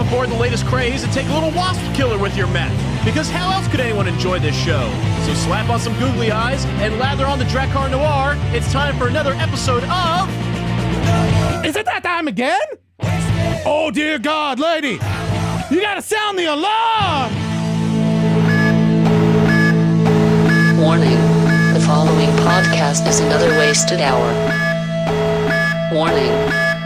aboard the latest craze and take a little wasp killer with your meth. Because how else could anyone enjoy this show? So slap on some googly eyes and lather on the Drakkar Noir. It's time for another episode of... Is it that time again? Oh, dear God, lady. You gotta sound the alarm! Warning. The following podcast is another wasted hour. Warning.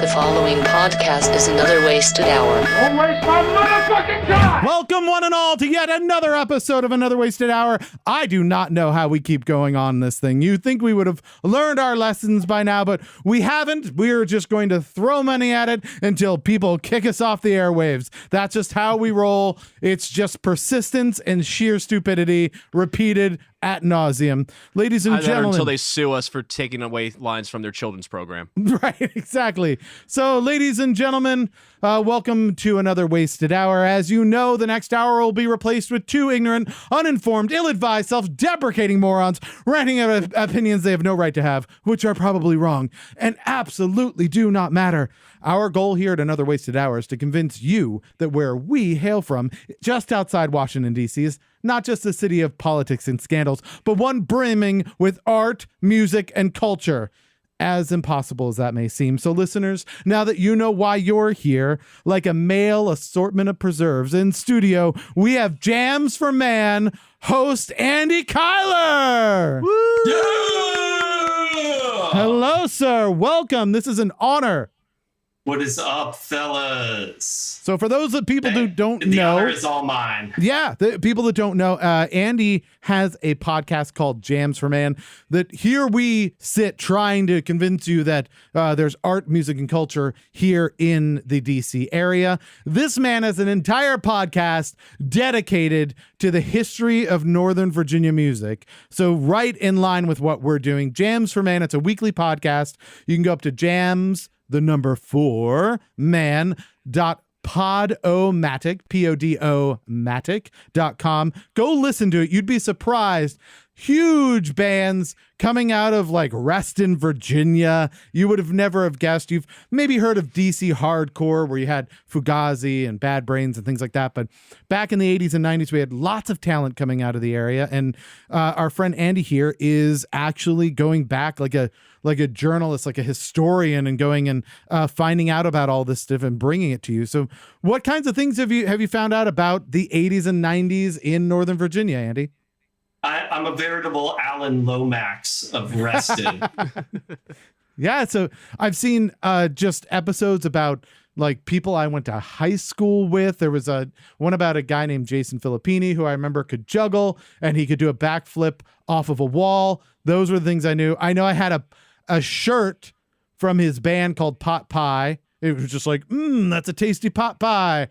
The following podcast is another wasted hour. Don't waste my motherfucking time! Welcome, one and all, to yet another episode of Another Wasted Hour. I do not know how we keep going on this thing. You'd think we would have learned our lessons by now, but we haven't. We're just going to throw money at it until people kick us off the airwaves. That's just how we roll. It's just persistence and sheer stupidity repeated ad nauseum. Ladies and gentlemen. Until they sue us for taking away lines from their children's program. Right, exactly. So, ladies and gentlemen, welcome to another wasted hour. As you know, the next hour will be replaced with two ignorant, uninformed, ill-advised, self-deprecating morons ranting about opinions they have no right to have, which are probably wrong and absolutely do not matter. Our goal here at Another Wasted Hour is to convince you that where we hail from, just outside Washington, D.C., is not just a city of politics and scandals, but one brimming with art, music, and culture. As impossible as that may seem. So listeners, now that you know why you're here, like a male assortment of preserves in studio, we have Jams for Man host Andy Kyler. Woo! Yeah! Hello, sir. Welcome. This is an honor. What is up, fellas? So for those of people who don't the know, honor is all mine. Yeah, the people that don't know, Andy has a podcast called Jams for Man that here we sit trying to convince you that there's art, music, and culture here in the DC area. This man has an entire podcast dedicated to the history of Northern Virginia music. So right in line with what we're doing, Jams for Man, it's a weekly podcast. You can go up to jams4man.podomatic, Podomatic.com. Go listen to it. You'd be surprised. Huge bands coming out of like Reston, Virginia. You would have never have guessed. You've maybe heard of DC hardcore where you had Fugazi and Bad Brains and things like that. But back in the 80s and 90s, we had lots of talent coming out of the area. And our friend Andy here is actually going back like a journalist, like a historian, and going and finding out about all this stuff and bringing it to you. So what kinds of things have you found out about the 80s and 90s in Northern Virginia, Andy? I'm a veritable Alan Lomax of Reston. Yeah, so I've seen just episodes about like people I went to high school with. There was one about a guy named Jason Filippini who I remember could juggle and he could do a backflip off of a wall. Those were the things I knew. I know I had a shirt from his band called Pot Pie. It was just like, that's a tasty pot pie.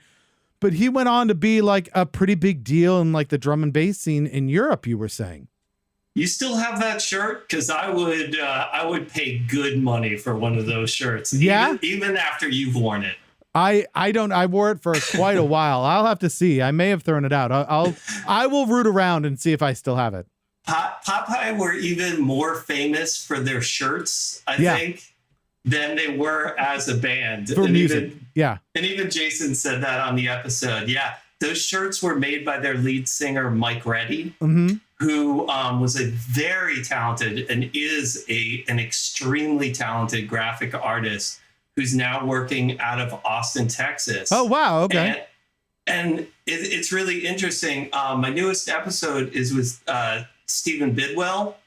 But he went on to be like a pretty big deal in like the drum and bass scene in Europe, you were saying. You still have that shirt? Because I would pay good money for one of those shirts. Yeah. Even after you've worn it. I wore it for quite a while. I'll have to see. I may have thrown it out. I will root around and see if I still have it. Popeye were even more famous for their shirts, I think, than they were as a band. For music. And even Jason said that on the episode. Yeah. Those shirts were made by their lead singer, Mike Reddy, who was a very talented and is an extremely talented graphic artist who's now working out of Austin, Texas. Oh, wow. Okay. And it's really interesting. My newest episode is with Stephen Bidwell.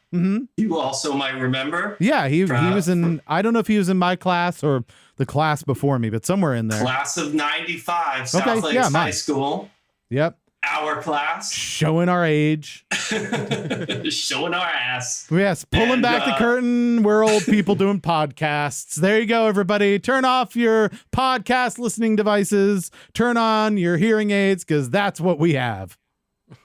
You also might remember. Yeah, he was in, I don't know if he was in my class or the class before me, but somewhere in there. Class of 95, South Lakes High School. Yep. Our class. Showing our age. Showing our ass. Yes, pulling back the curtain. We're old people doing podcasts. There you go, everybody. Turn off your podcast listening devices. Turn on your hearing aids, because that's what we have.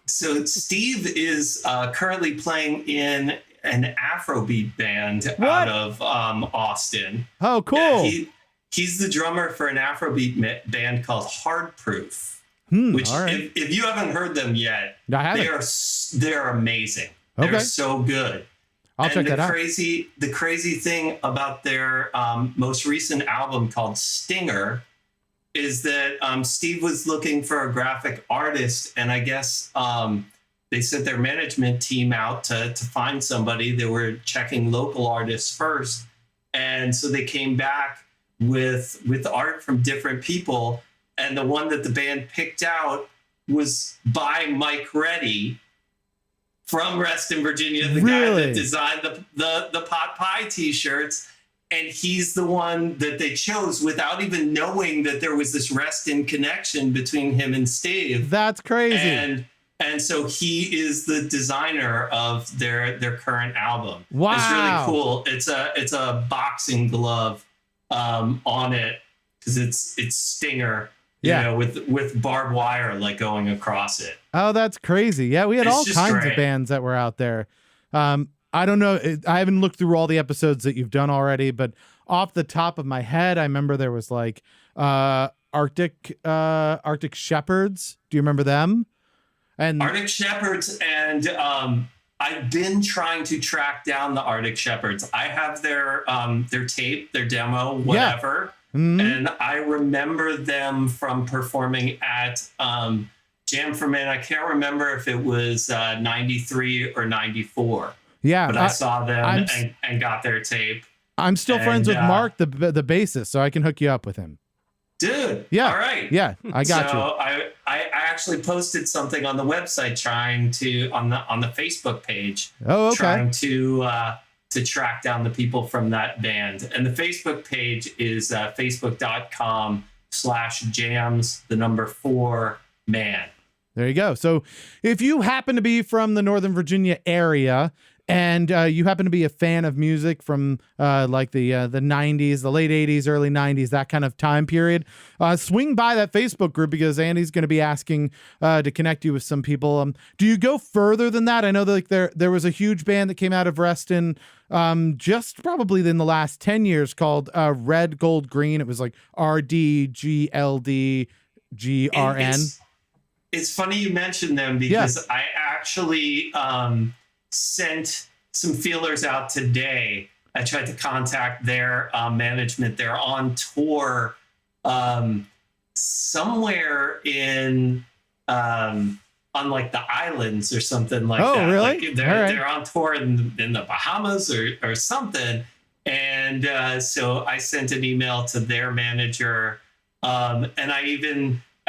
So Steve is currently playing in an Afrobeat band out of Austin. Oh, cool. Yeah, he's the drummer for an Afrobeat band called Hard Proof, which if you haven't heard them yet, they're amazing. Okay. They're so good. I'll check that out. The crazy thing about their most recent album called Stinger is that Steve was looking for a graphic artist, and I guess they sent their management team out to find somebody. They were checking local artists first, and so they came back with art from different people, and the one that the band picked out was by Mike Reddy from Reston, Virginia, the guy that designed the pot pie T-shirts. And he's the one that they chose without even knowing that there was this Reston connection between him and Steve. That's crazy. And so he is the designer of their current album. Wow. It's really cool. It's a boxing glove on it because it's Stinger, you know, with barbed wire like going across it. Oh, that's crazy. Yeah, we had all kinds of bands that were out there. I don't know. I haven't looked through all the episodes that you've done already, but off the top of my head, I remember there was like Arctic Shepherds. Do you remember them? And Arctic Shepherds, and I've been trying to track down the Arctic Shepherds. I have their tape, their demo, whatever. Yeah. Mm-hmm. And I remember them from performing at Jam for Man. I can't remember if it was 93 or 94. Yeah, but I saw them and got their tape. I'm still friends with Mark, the bassist, so I can hook you up with him. Dude, yeah, all right, yeah, I got you. I actually posted something on the website trying to on the Facebook page. Oh, okay. Trying to track down the people from that band, and the Facebook page is facebook.com/jams4man. There you go. So if you happen to be from the Northern Virginia area and you happen to be a fan of music from like the 90s, the late 80s, early 90s, that kind of time period, swing by that Facebook group because Andy's going to be asking to connect you with some people. Do you go further than that? I know that like there was a huge band that came out of Reston just probably in the last 10 years called Red, Gold, Green. It was like RDGLDGRN. It's funny you mentioned them because I actually sent some feelers out today. I tried to contact their management. They're on tour somewhere in on like the islands or something like that. Oh, really? Like they're on tour in the Bahamas or something. And so I sent an email to their manager, and I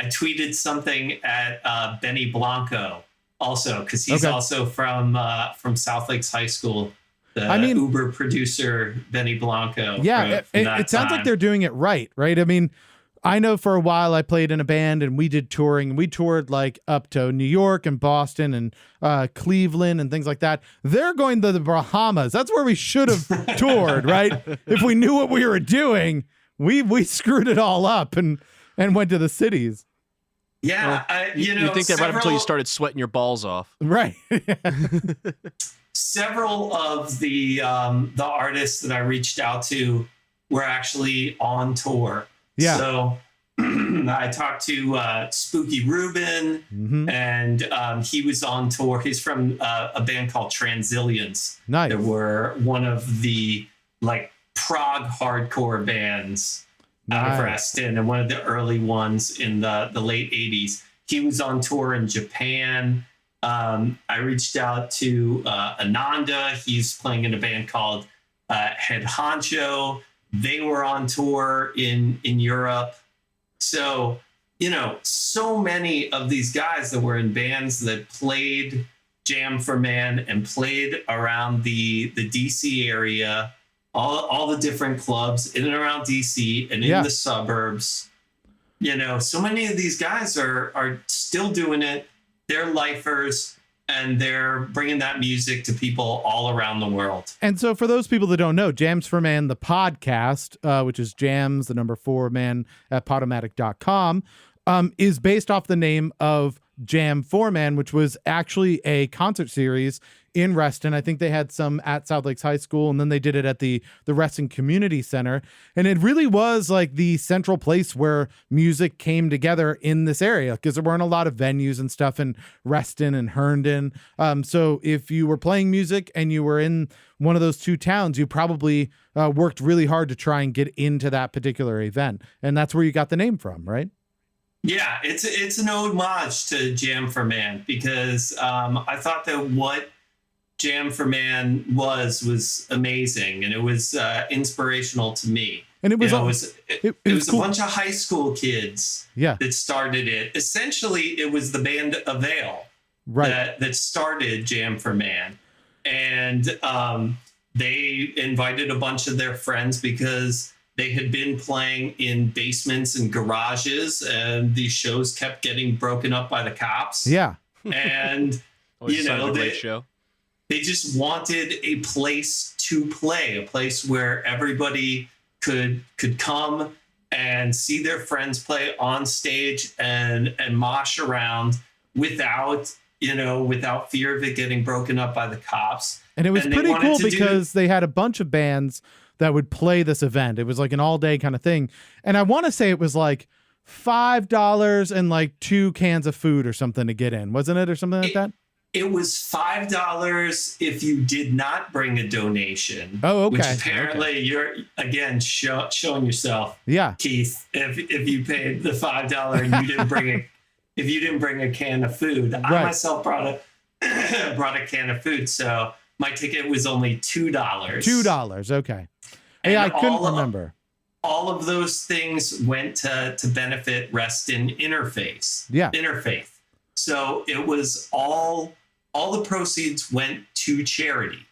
tweeted something at Benny Blanco also, because he's also from South Lakes High School. Uber producer Benny Blanco. Yeah, it sounds like they're doing it right? I mean, I know for a while I played in a band and we did touring. We toured like up to New York and Boston and Cleveland and things like that. They're going to the Bahamas. That's where we should have toured, right? If we knew what we were doing, we screwed it all up and went to the cities. Yeah, you think that right up until you started sweating your balls off, right? Several of the artists that I reached out to were actually on tour. Yeah. So I talked to Spooky Rubin, and he was on tour. He's from a band called Transilliance. Nice. They were one of the like prog hardcore bands out of Reston, and one of the early ones in the late 80s. He was on tour in Japan. I reached out to Ananda. He's playing in a band called Head Honcho. They were on tour in Europe. So, so many of these guys that were in bands that played Jam for Man and played around the DC area, all the different clubs in and around DC and in the suburbs. So many of these guys are still doing it. They're lifers, and they're bringing that music to people all around the world. And so for those people that don't know, Jams for Man, the podcast, which is Jams, the number 4 man at Podomatic.com, is based off the name of Jam 4 Man, which was actually a concert series in Reston. I think they had some at South Lakes High School, and then they did it at the Reston Community Center. And it really was like the central place where music came together in this area, because there weren't a lot of venues and stuff in Reston and Herndon. So if you were playing music and you were in one of those two towns, you probably worked really hard to try and get into that particular event. And that's where you got the name from, right? Yeah, it's an homage to Jam for Man, because I thought that what Jam for Man was amazing, and it was inspirational to me. And it was, it was cool. A bunch of high school kids that started it. Essentially, it was the band Avail that started Jam for Man. And they invited a bunch of their friends because they had been playing in basements and garages, and these shows kept getting broken up by the cops. Yeah. And, they just wanted a place to play, a place where everybody could come and see their friends play on stage and mosh around without fear of it getting broken up by the cops. And it was pretty cool because they had a bunch of bands that would play this event. It was like an all day kind of thing. And I want to say it was like $5 and like 2 cans of food or something to get in, wasn't it? Or something like that? It was $5 if you did not bring a donation. Oh, okay. Which apparently you're, again, showing yourself. Yeah. Keith, if you paid the $5 and you didn't bring a can of food. Right. I myself brought a can of food. So my ticket was only $2. $2. Okay. Hey, I couldn't remember. All of those things went to benefit Reston Interfaith. So it was all the proceeds went to charity.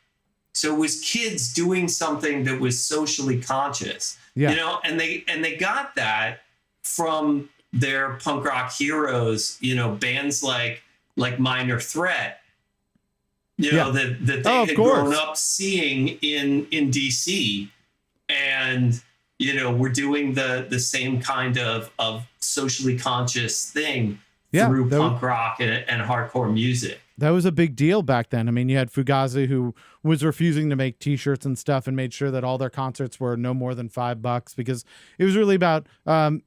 So it was kids doing something that was socially conscious, and they got that from their punk rock heroes, bands like Minor Threat, that they had grown up seeing in DC, and we're doing the same kind of socially conscious thing through punk rock and hardcore music. That was a big deal back then. I mean, you had Fugazi, who was refusing to make T-shirts and stuff, and made sure that all their concerts were no more than $5, because it was really about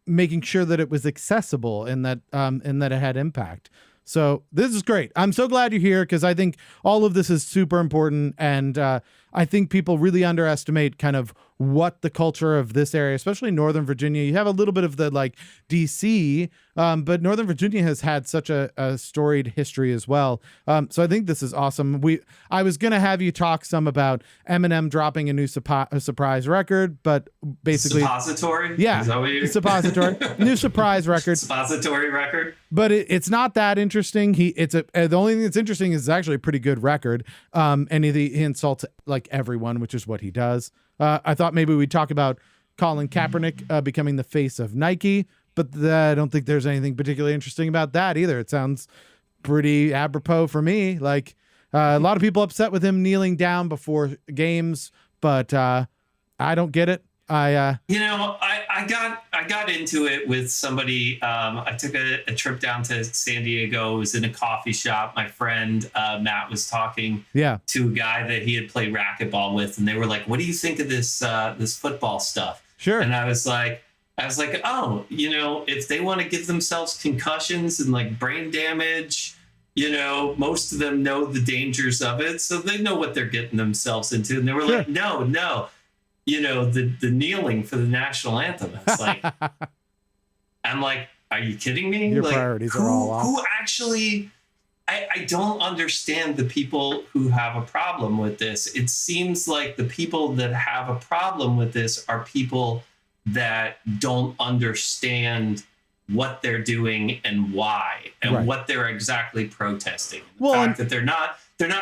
making sure that it was accessible and that it had impact. So this is great. I'm so glad you're here, because I think all of this is super important, and I think people really underestimate kind of what the culture of this area, especially Northern Virginia. You have a little bit of the like DC, but Northern Virginia has had such a storied history as well. So I think this is awesome. I was going to have you talk some about Eminem dropping a new surprise record, but basically suppository. Yeah, is that what suppository new surprise record. Suppository record. But it's not that interesting. The only thing that's interesting is it's actually a pretty good record. And he insults like everyone, which is what he does. I thought maybe we'd talk about Colin Kaepernick becoming the face of Nike, but I don't think there's anything particularly interesting about that either. It sounds pretty apropos for me. Like a lot of people upset with him kneeling down before games, but I don't get it. I got into it with somebody. I took a trip down to San Diego. I was in a coffee shop. My friend Matt was talking to a guy that he had played racquetball with, and they were like, "What do you think of this football stuff?" Sure. And I was like, "Oh, if they want to give themselves concussions and like brain damage, most of them know the dangers of it, so they know what they're getting themselves into." And they were like, "No." The kneeling for the national anthem. It's like, I'm like, are you kidding me? Your priorities are all off. Who actually, I don't understand the people who have a problem with this. It seems like the people that have a problem with this are people that don't understand what they're doing and why, and what they're exactly protesting. The fact that they're not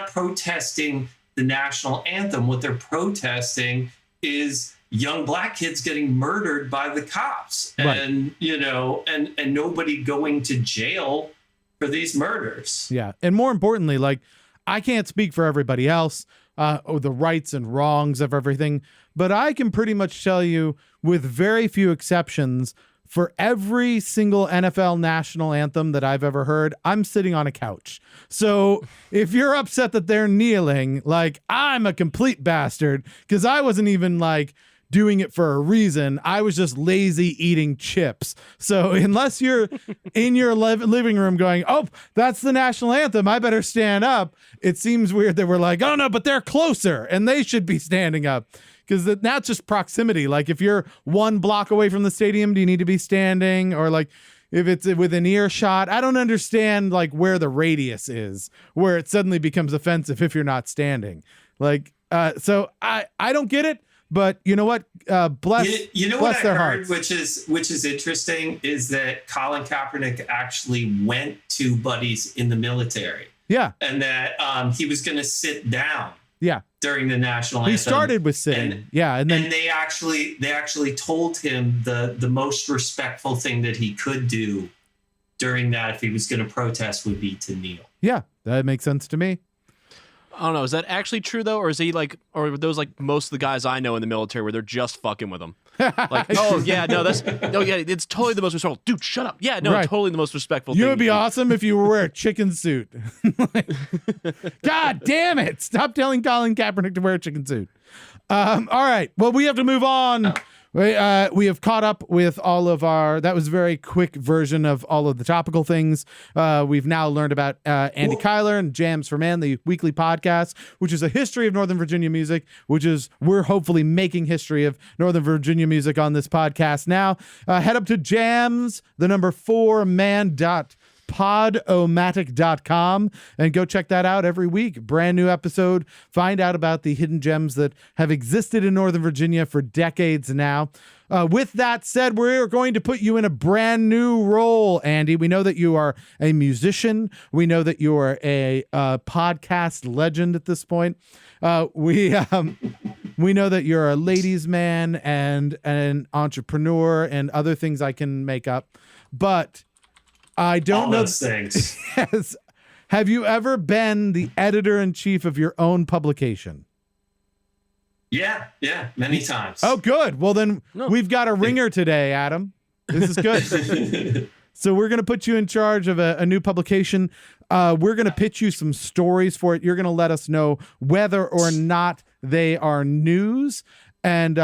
protesting the national anthem. What they're protesting is young black kids getting murdered by the cops, and and nobody going to jail for these murders. Yeah. And more importantly, like, I can't speak for everybody else, the rights and wrongs of everything, but I can pretty much tell you, with very few exceptions, for every single NFL national anthem that I've ever heard, I'm sitting on a couch. So if you're upset that they're kneeling, like, I'm a complete bastard because I wasn't even like doing it for a reason. I was just lazy eating chips. So unless you're in your living room going, oh, that's the national anthem, I better stand up. It seems weird that we're like, oh no, but they're closer and they should be standing up. Because that's just proximity. Like if you're 1 block away from the stadium, do you need to be standing? Or like if it's within earshot, I don't understand like where the radius is, where it suddenly becomes offensive if you're not standing. Like, so I don't get it. But you know what? Bless what their I heard, hearts. which is interesting, is that Colin Kaepernick actually went to buddies in the military. Yeah, and that he was going to sit down. Yeah. During the national anthem. He started with sitting. And then they actually told him the most respectful thing that he could do during that, if he was going to protest, would be to kneel. Yeah, that makes sense to me. I don't know. Is that actually true though, or is he like, or are those like most of the guys I know in the military where they're just fucking with them? Like, oh yeah, no, it's totally the most respectful. Dude, shut up. Yeah, no, right. Totally the most respectful. You thing would be awesome if you wear a chicken suit. God damn it! Stop telling Colin Kaepernick to wear a chicken suit. All right. Well, we have to move on. We have caught up with all of our, that was a very quick version of all of the topical things. We've now learned about Andy Kyler and Jams for Man, the weekly podcast, which is a history of Northern Virginia music, we're hopefully making history of Northern Virginia music on this podcast now. Head up to Jams, the number 4man.podomatic.com and go check that out every week. Brand new episode. Find out about the hidden gems that have existed in Northern Virginia for decades now. With that said, we're going to put you in a brand new role, Andy. We know that you are a musician. We know that you are a podcast legend at this point. We know that you're a ladies' man and an entrepreneur and other things I can make up. But I don't all know those things. Yes. Have you ever been the editor-in-chief of your own publication? Yeah, many times. Oh, good. Well, then we've got a ringer today, Adam. This is good. So we're going to put you in charge of a new publication. We're going to pitch you some stories for it. You're going to let us know whether or not they are news. And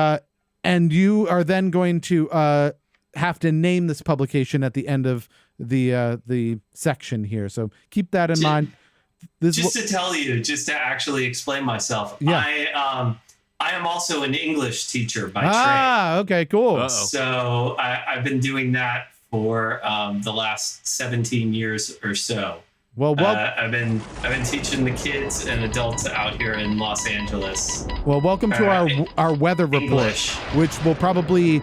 you are then going to have to name this publication at the end of the section here. So keep that in mind. Just to actually explain myself. Yeah. I am also an English teacher by trade. Okay, cool. Uh-oh. So I've been doing that for the last 17 years or so. Well, I've been teaching the kids and adults out here in Los Angeles. Well, welcome to our weather report, English. which will probably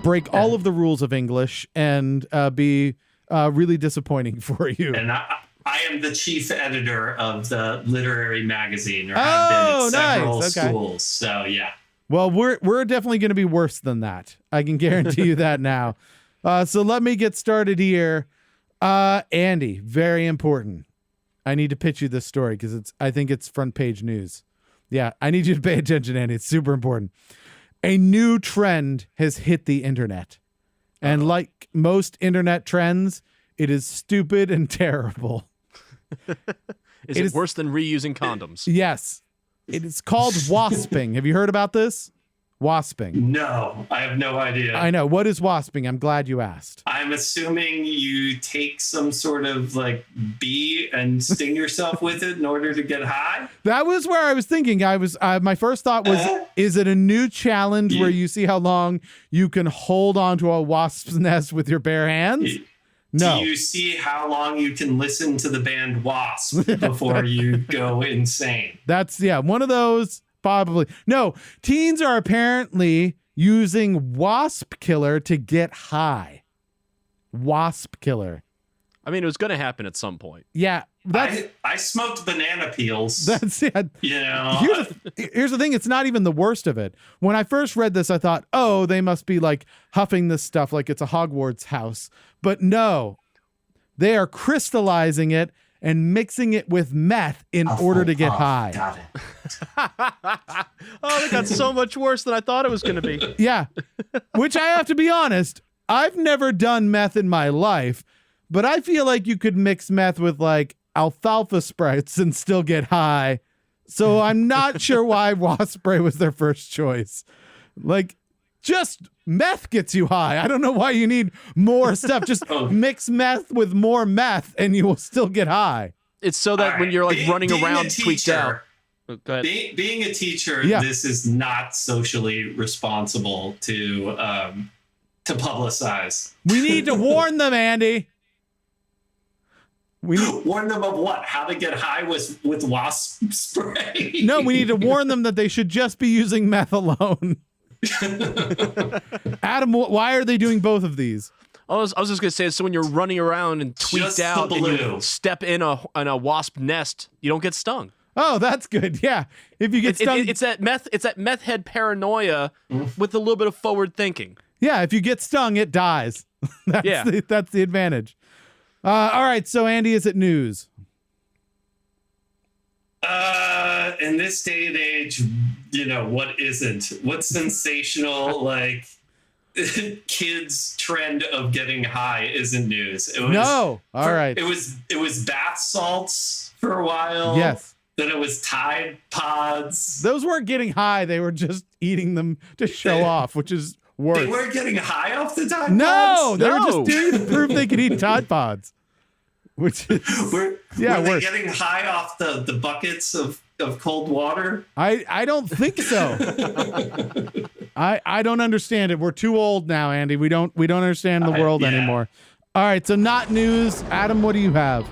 break all of the rules of English and be really disappointing for you. And I am the chief editor of the literary magazine, or have been at several schools. So yeah. Well, we're definitely going to be worse than that. I can guarantee you that now. So let me get started here. Andy, very important. I need to pitch you this story because I think it's front page news. Yeah, I need you to pay attention, Andy. It's super important. A new trend has hit the internet. And like most internet trends, it is stupid and terrible. Is it worse than reusing condoms? Yes. It is called wasping. Have you heard about this? Wasping. No, I have no idea. I know. What is wasping? I'm glad you asked. I'm assuming you take some sort of like bee and sting yourself with it in order to get high. That was where I was thinking. My first thought was, is it a new challenge where you see how long you can hold onto a wasp's nest with your bare hands? No. Do you see how long you can listen to the band Wasp before you go insane? That's, one of those, probably. No, teens are apparently using wasp killer to get high. Wasp killer. I mean, it was going to happen at some point. Yeah. I smoked banana peels. That's it. You know, here's the thing. It's not even the worst of it. When I first read this, I thought, oh, they must be like huffing this stuff like it's a Hogwarts house. But no, they are crystallizing it and mixing it with meth in order to get high. Got it. Oh, it got so much worse than I thought it was going to be. Yeah. Which I have to be honest, I've never done meth in my life, but I feel like you could mix meth with like alfalfa sprouts and still get high. So I'm not sure why wasp spray was their first choice. Like, just meth gets you high. I don't know why you need more stuff. Just mix meth with more meth and you will still get high. It's so that when you're like running around tweaked out. Go ahead. Being a teacher, Yeah. this is not socially responsible to publicize. We need to warn them, Andy. We need, Warn them of what? How to get high with wasp spray? no, we need to warn them that they should just be using meth alone. Adam, why are they doing both of these? I was just gonna say, so when you're running around and tweaked Just the out and blue. you step in a wasp nest, you don't get stung. Oh, that's good. Yeah, if you get stung, It's that meth head paranoia with a little bit of forward thinking. yeah, if you get stung, it dies. That's the advantage. All right, so Andy, is it news? In this day and age, what isn't? What's sensational? Like kids' trend of getting high isn't news. It was, No. All right. It was bath salts for a while. Yes. Then it was Tide Pods. Those weren't getting high. They were just eating them to show off, which is worse. They weren't getting high off the Tide No, Pods. they were just doing it to prove they could eat Tide Pods. Which is, Were yeah, they worse. getting high off the buckets of cold water? I don't think so. I don't understand it. We're too old now, Andy. We don't understand the world yeah. anymore. All right, so not news. Adam, what do you have?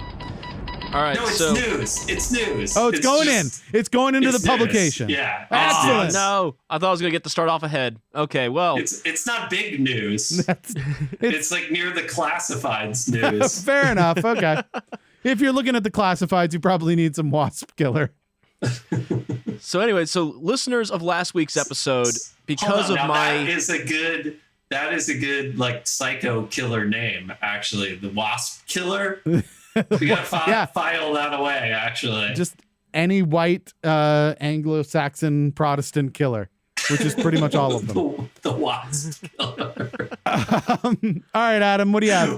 All right, No, it's so news. It's news. Oh, it's going just- in. It's going into the it's news. publication. Yeah. Excellent. no, I thought I was gonna get to start off ahead. Okay, well, It's not big news. It's It's like near the classifieds news. fair enough. Okay. If you're looking at the classifieds, you probably need some wasp killer. so anyway, so listeners of last week's episode, because Hold on, of now, my that is a good like psycho killer name, actually. The wasp killer. We gotta Yeah. file that away, actually. Just any white Anglo-Saxon Protestant killer, which is pretty much all of them. the wasp killer. All right, Adam, what do you have?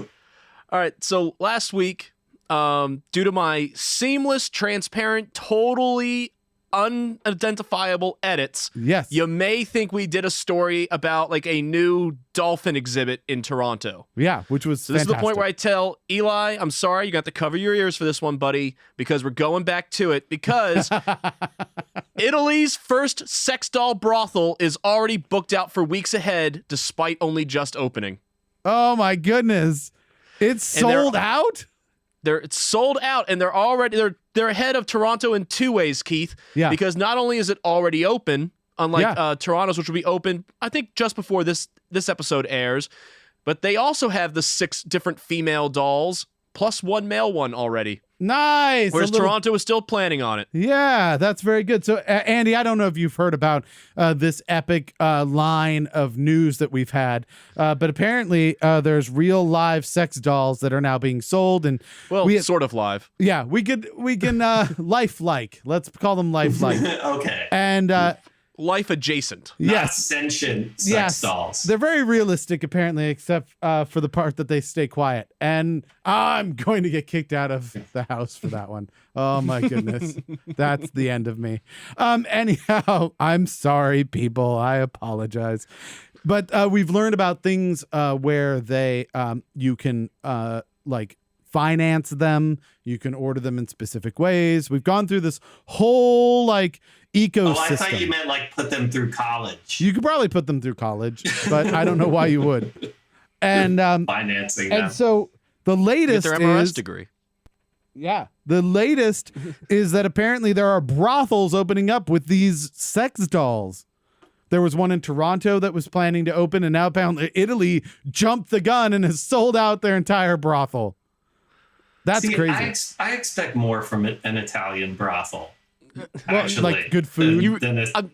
All right, so last week, due to my seamless, transparent, totally unidentifiable edits, Yes. you may think we did a story about like a new dolphin exhibit in Toronto. Yeah, which was So this is the point fantastic. where I tell Eli, I'm sorry, you got to cover your ears for this one, buddy, because we're going back to it because Italy's first sex doll brothel is already booked out for weeks ahead, despite only just opening. Oh my goodness. It's And they're- sold out? It's sold out, and they're ahead of Toronto in two ways, Keith. Yeah. Because not only is it already open, unlike Yeah. Toronto's, which will be open, I think, just before this episode airs, but they also have the 6 different female dolls plus 1 male one already. Nice. Whereas A little- Toronto is still planning on it. Yeah, that's very good. So, Andy, I don't know if you've heard about this epic line of news that we've had, but apparently there's real live sex dolls that are now being sold, and Well, we sort of live. yeah, we can lifelike. Let's call them lifelike. Okay. And Life adjacent. Not yes, sentient sex yes, dolls. they're very realistic apparently, except for the part that they stay quiet. And I'm going to get kicked out of the house for that one. Oh my goodness, that's the end of me. Anyhow, I'm sorry, people. I apologize. But we've learned about things where they you can like finance them. You can order them in specific ways. We've gone through this whole like ecosystem. Oh, I thought you meant like put them through college. You could probably put them through college, but I don't know why you would. And Financing them. and so the Get latest their MRS is degree. yeah, the latest is that apparently there are brothels opening up with these sex dolls. There was one in Toronto that was planning to open, and now apparently Italy jumped the gun and has sold out their entire brothel. That's See, crazy. I expect more from an Italian brothel. Well, Actually, like good food. than a-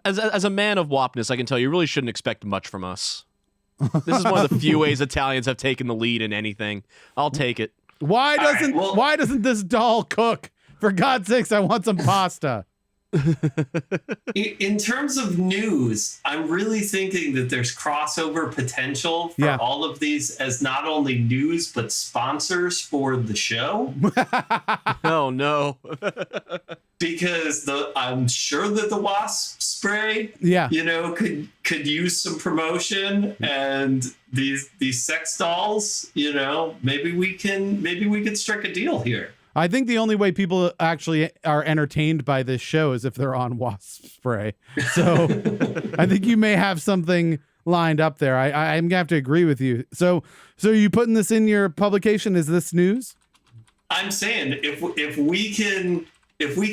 As a man of Wapness, I can tell you really shouldn't expect much from us. This is one of the few ways Italians have taken the lead in anything. I'll take it. Why right, doesn't well- why doesn't this doll cook? For God's sakes, I want some pasta. In terms of news, I'm really thinking that there's crossover potential for all of these as not only news, but sponsors for the show. Oh, no. Because I'm sure that the wasp spray, could use some promotion, and these sex dolls, maybe we could strike a deal here. I think the only way people actually are entertained by this show is if they're on wasp spray. So I think you may have something lined up there. I'm gonna have to agree with you. So are you putting this in your publication? Is this news? I'm saying if we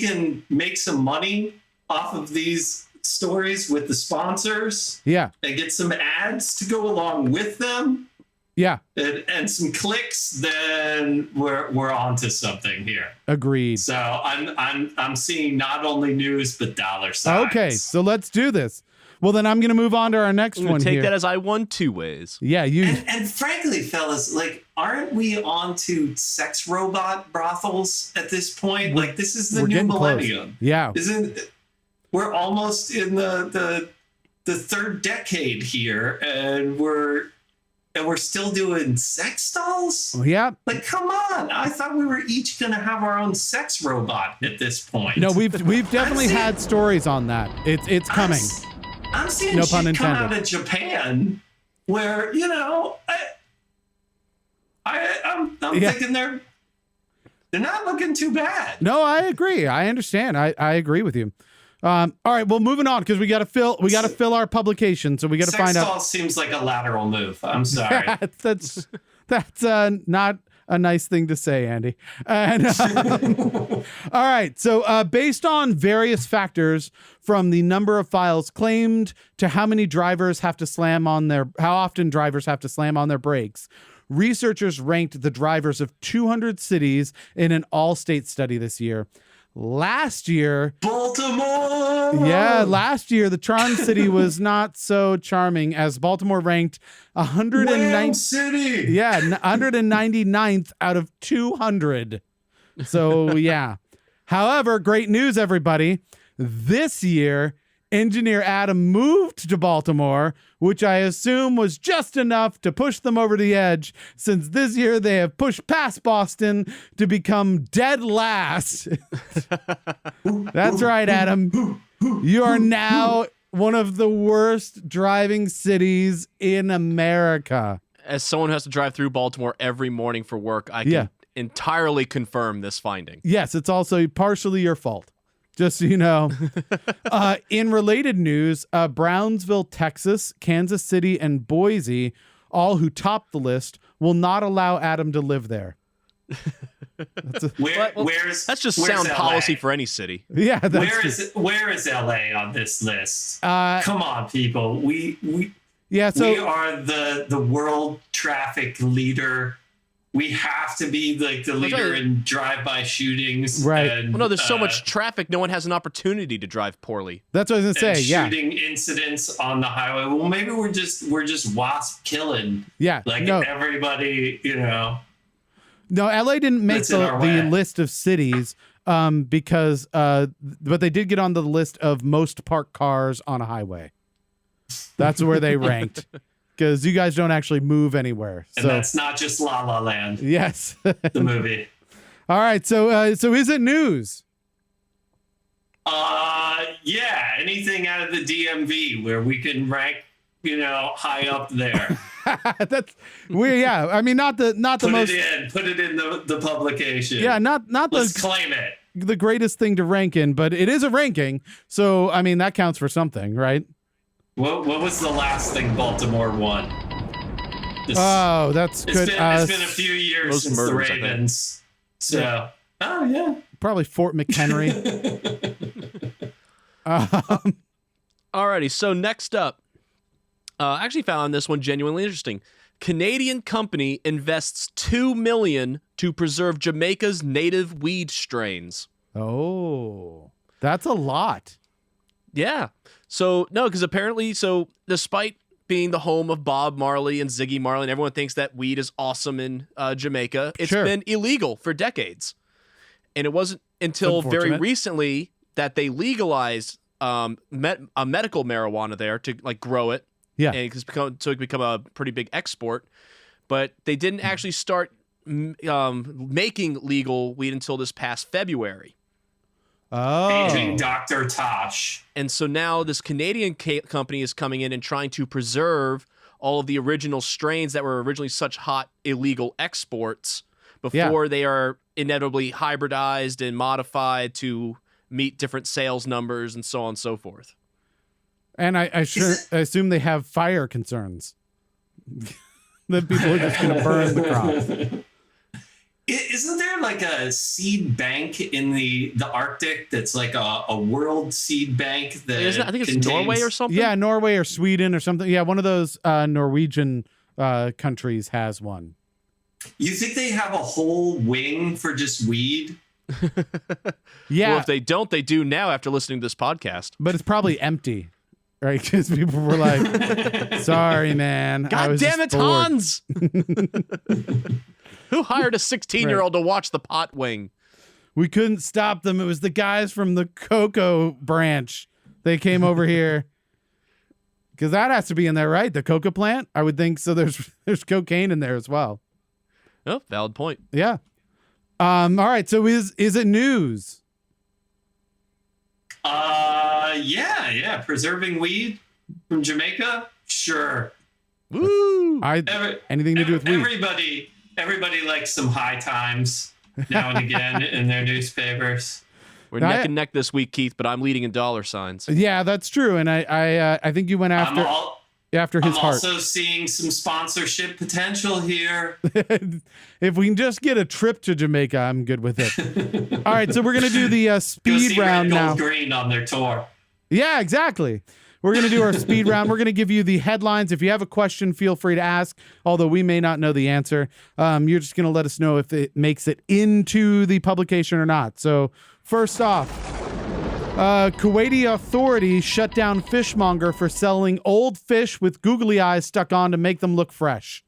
can make some money off of these stories with the sponsors, and get some ads to go along with them, and some clicks, then we're onto something here. Agreed. So I'm seeing not only news but dollar signs. Okay, so let's do this. Well, then I'm going to move on to our next one. Take that as I won 2 ways. Yeah, you. And frankly, fellas, aren't we on to sex robot brothels at this point? This is the new millennium. Close. Yeah, we're almost in the third decade here, and we're still doing sex dolls? Yeah. Come on. I thought we were each going to have our own sex robot at this point. No, we've definitely had stories on that. It's coming. I'm seeing no shit pun come intended. out of Japan where, I'm thinking they're not looking too bad. No, I agree. I understand. I agree with you. All right, well, moving on because we got to fill our publication, so we got to find out. Sex doll seems like a lateral move. I'm sorry. that's not a nice thing to say, Andy. And all right, so based on various factors, from the number of files claimed to how often drivers have to slam on their brakes, researchers ranked the drivers of 200 cities in an all-state study this year. Last year, Baltimore. Yeah, last year the Charm City was not so charming as Baltimore ranked 199th out of 200. So yeah. However, great news, everybody. This year, engineer Adam moved to Baltimore, which I assume was just enough to push them over the edge, since this year they have pushed past Boston to become dead last. That's right, Adam. You are now one of the worst driving cities in America. As someone who has to drive through Baltimore every morning for work, I can entirely confirm this finding. Yes, it's also partially your fault. Just so you know. In related news, Brownsville, Texas, Kansas City, and Boise, all who topped the list, will not allow Adam to live there. Where's sound LA? policy for any city. Yeah. Where is LA on this list? Come on, people. We are the world traffic leader. We have to be the leader in drive-by shootings. Right. And, there's so much traffic, no one has an opportunity to drive poorly. That's what I was gonna say. Shooting incidents on the highway. Well, maybe we're just wasp killing. Yeah. Everybody, No, LA didn't make the list of cities because but they did get on the list of most parked cars on a highway. That's where they ranked. Because you guys don't actually move anywhere. And that's not just La La Land. Yes. The movie. All right. So is it news? Yeah. Anything out of the DMV where we can rank, high up there. I mean, not the most. Put it in the publication. Yeah. Let's claim it. The greatest thing to rank in, but it is a ranking. So, I mean, that counts for something, right? What was the last thing Baltimore won? That's good. It's been a few years since the Ravens. So, probably Fort McHenry. Alrighty, so next up, I actually found this one genuinely interesting. Canadian company invests $2 million to preserve Jamaica's native weed strains. Oh, that's a lot. Yeah. So, no, because apparently, despite being the home of Bob Marley and Ziggy Marley, and everyone thinks that weed is awesome in Jamaica, it's been illegal for decades. And it wasn't until very recently that they legalized a medical marijuana there to like grow it. Yeah. And so it could become a pretty big export. But they didn't actually start making legal weed until this past February. Aging Dr. Tosh. And so now this Canadian company is coming in and trying to preserve all of the original strains that were originally such hot illegal exports before they are inevitably hybridized and modified to meet different sales numbers and so on and so forth. And I assume they have fire concerns. That people are just going to burn the crops. Isn't there like a seed bank in the Arctic that's like a world seed bank that I think it's Norway or something? Yeah, Norway or Sweden or something. Yeah, one of those Norwegian countries has one. You think they have a whole wing for just weed? Yeah. Well, if they don't, they do now after listening to this podcast. But it's probably empty, right? Because people were like, sorry, man. God damn it, Hans! Who hired a 16-year-old to watch the pot wing? We couldn't stop them. It was the guys from the cocoa branch. They came over here. Because that has to be in there, right? The coca plant? I would think so. There's cocaine in there as well. Oh, valid point. Yeah. All right. So is it news? Yeah. Preserving weed from Jamaica? Sure. Woo! Anything to do with weed? Everybody likes some high times now and again in their newspapers. We're neck and neck this week, Keith, but I'm leading in dollar signs. Yeah, that's true. And I think you went after his heart. I'm also seeing some sponsorship potential here. If we can just get a trip to Jamaica, I'm good with it. All right, so we're gonna do the speed round now. Green on their tour. Yeah, exactly. We're going to do our speed round. We're going to give you the headlines. If you have a question, feel free to ask, although we may not know the answer. You're just going to let us know if it makes it into the publication or not. So first off, Kuwaiti authorities shut down fishmonger for selling old fish with googly eyes stuck on to make them look fresh.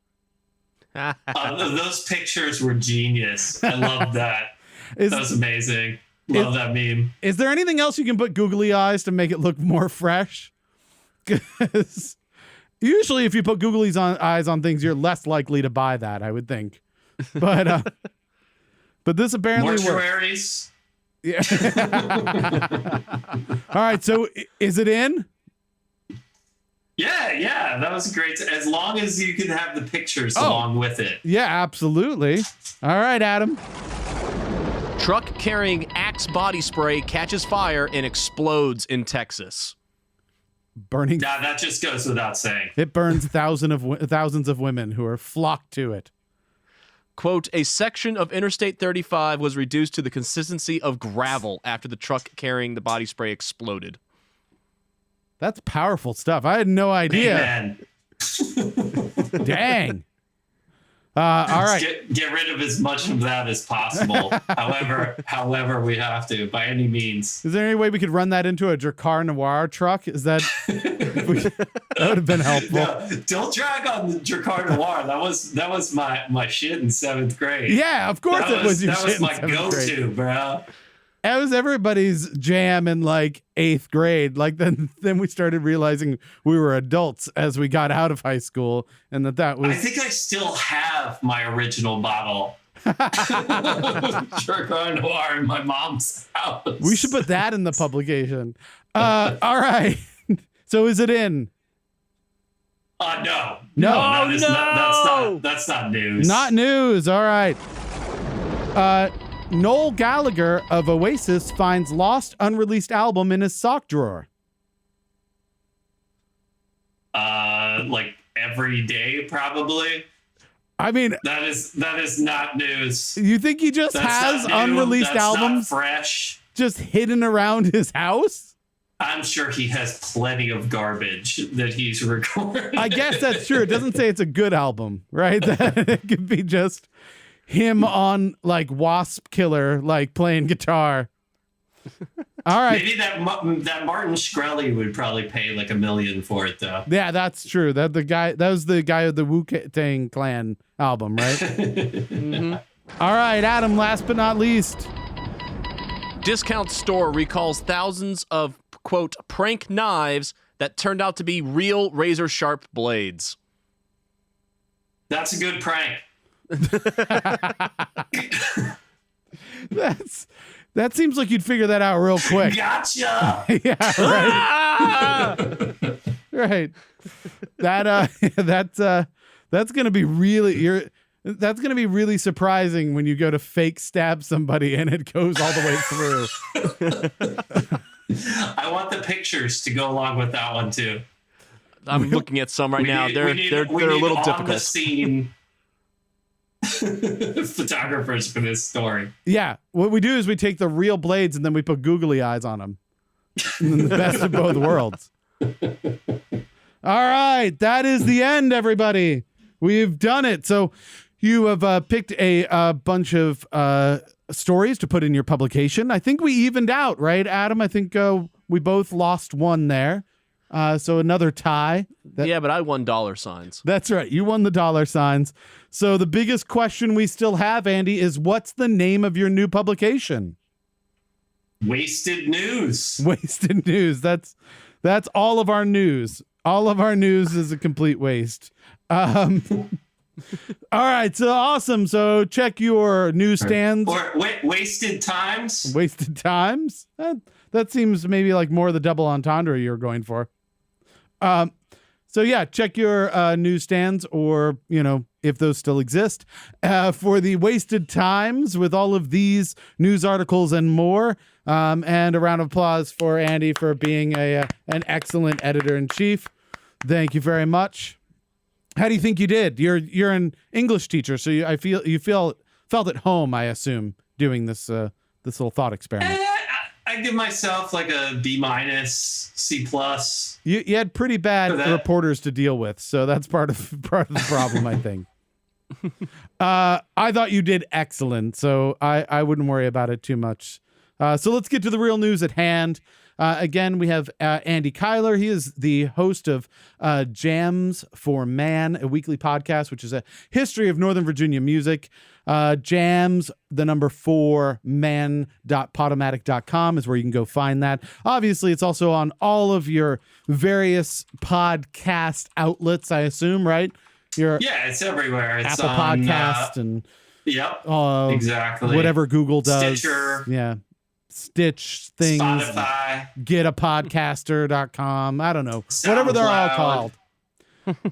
Those pictures were genius. I love that. That was amazing. Love that meme. Is there anything else you can put googly eyes to make it look more fresh? Because usually if you put googly eyes on things, you're less likely to buy that, I would think. But this apparently mortuaries. Yeah. All right, so is it in? Yeah, that was great. As long as you can have the pictures along with it. Yeah, absolutely. All right, Adam. Truck carrying Axe body spray catches fire and explodes in Texas. Burning. Nah, that just goes without saying. It burns thousands of women who are flocked to it. Quote, a section of Interstate 35 was reduced to the consistency of gravel after the truck carrying the body spray exploded. That's powerful stuff. I had no idea. Amen. Dang. All right. Get rid of as much of that as possible. however we have to, by any means. Is there any way we could run that into a Drakkar Noir truck? Is that that would have been helpful? No, don't drag on the Drakkar Noir. That was my shit in 7th grade. Yeah, of course it was your shit in 7th grade. That was my go-to, bro. That was everybody's jam in like 8th grade. Like then we started realizing we were adults as we got out of high school, and that was. I think I still have my original bottle. Drakkar Noir in my mom's house. We should put that in the publication. All right. So is it in? No. That's not news. Not news. All right. Noel Gallagher of Oasis finds lost unreleased album in his sock drawer. Like every day, probably. I mean, that is not news. You think he just has unreleased albums not fresh, just hidden around his house? I'm sure he has plenty of garbage that he's recorded. I guess that's true. It doesn't say it's a good album, right? It could be just him on like Wasp Killer, like playing guitar. All right. Maybe that Martin Shkreli would probably pay like $1 million for it, though. Yeah, that's true. That was the guy of the Wu-Tang Clan album, right? Mm-hmm. All right, Adam. Last but not least, Discount store recalls thousands of, quote, prank knives that turned out to be real razor-sharp blades. That's a good prank. That seems like you'd figure that out real quick. Gotcha. Yeah, right. Right. That's gonna be really that's gonna be really surprising when you go to fake stab somebody and it goes all the way through. I want the pictures to go along with that one too. I'm looking at some right now. They're a little on difficult. The scene photographers for this story. Yeah, what we do is we take the real blades and then we put googly eyes on them. And then the best of both worlds. All right, that is the end, everybody. We've done it. So you have picked a bunch of stories to put in your publication. I think we evened out, right, Adam? I think we both lost one there. So another tie. Yeah, but I won dollar signs. That's right. You won the dollar signs. So the biggest question we still have, Andy, is what's the name of your new publication? Wasted News. Wasted News. That's all of our news. All of our news is a complete waste. All right. So awesome. So check your newsstands. Or Wasted Times. Wasted Times. That seems maybe like more of the double entendre you're going for. So yeah, check your newsstands, or if those still exist, for the Wasted Times with all of these news articles and more. And a round of applause for Andy for being an excellent editor-in-chief. Thank you very much. How do you think you did? You're an English teacher, so you felt at home, I assume, doing this little thought experiment. I give myself like a B-, C+. You had pretty bad reporters to deal with, so that's part of the problem, I think. I thought you did excellent, so I wouldn't worry about it too much. So let's get to the real news at hand. Again, we have Andy Kyler. He is the host of Jams for Man, a weekly podcast, which is a history of Northern Virginia music. Jams, the number 4, man.podomatic.com is where you can go find that. Obviously, it's also on all of your various podcast outlets, I assume, right? It's everywhere. It's Apple on, Podcast and yep, exactly. Whatever Google does. Stitcher. Yeah. Stitch things. Spotify. Getapodcaster.com. I don't know. Whatever they're all called.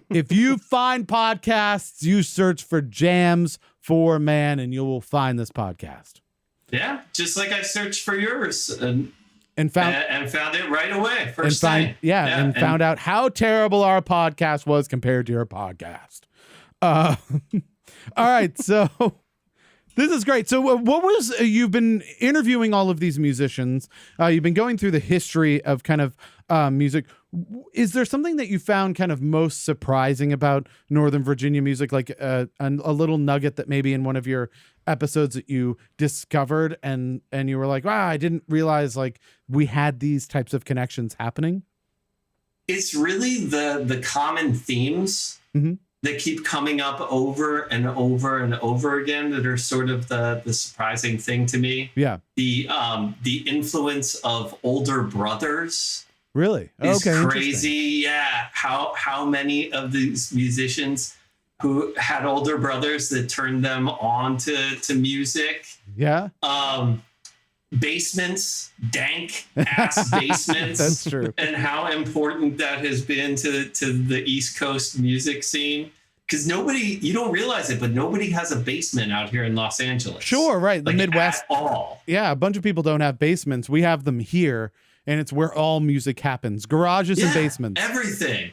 If you find podcasts, you search for Jams for Man and you will find this podcast. Yeah, just like I searched for yours and found it right away. First time. And found out how terrible our podcast was compared to your podcast. All right, so this is great. So what was you've been interviewing all of these musicians. You've been going through the history of kind of music. Is there something that you found kind of most surprising about Northern Virginia music, like a little nugget that maybe in one of your episodes that you discovered and you were like, wow, I didn't realize like we had these types of connections happening? It's really the common themes that keep coming up over and over and over again that are sort of the surprising thing to me. Yeah. The influence of older brothers. Really? Is crazy. Yeah. How many of these musicians who had older brothers that turned them on to music. Yeah. Basements, dank ass basements. That's true. And how important that has been to the East Coast music scene. Because you don't realize it, but nobody has a basement out here in Los Angeles. Sure, right. The Midwest. At all. Yeah, a bunch of people don't have basements. We have them here, and it's where all music happens. Garages and basements. Everything.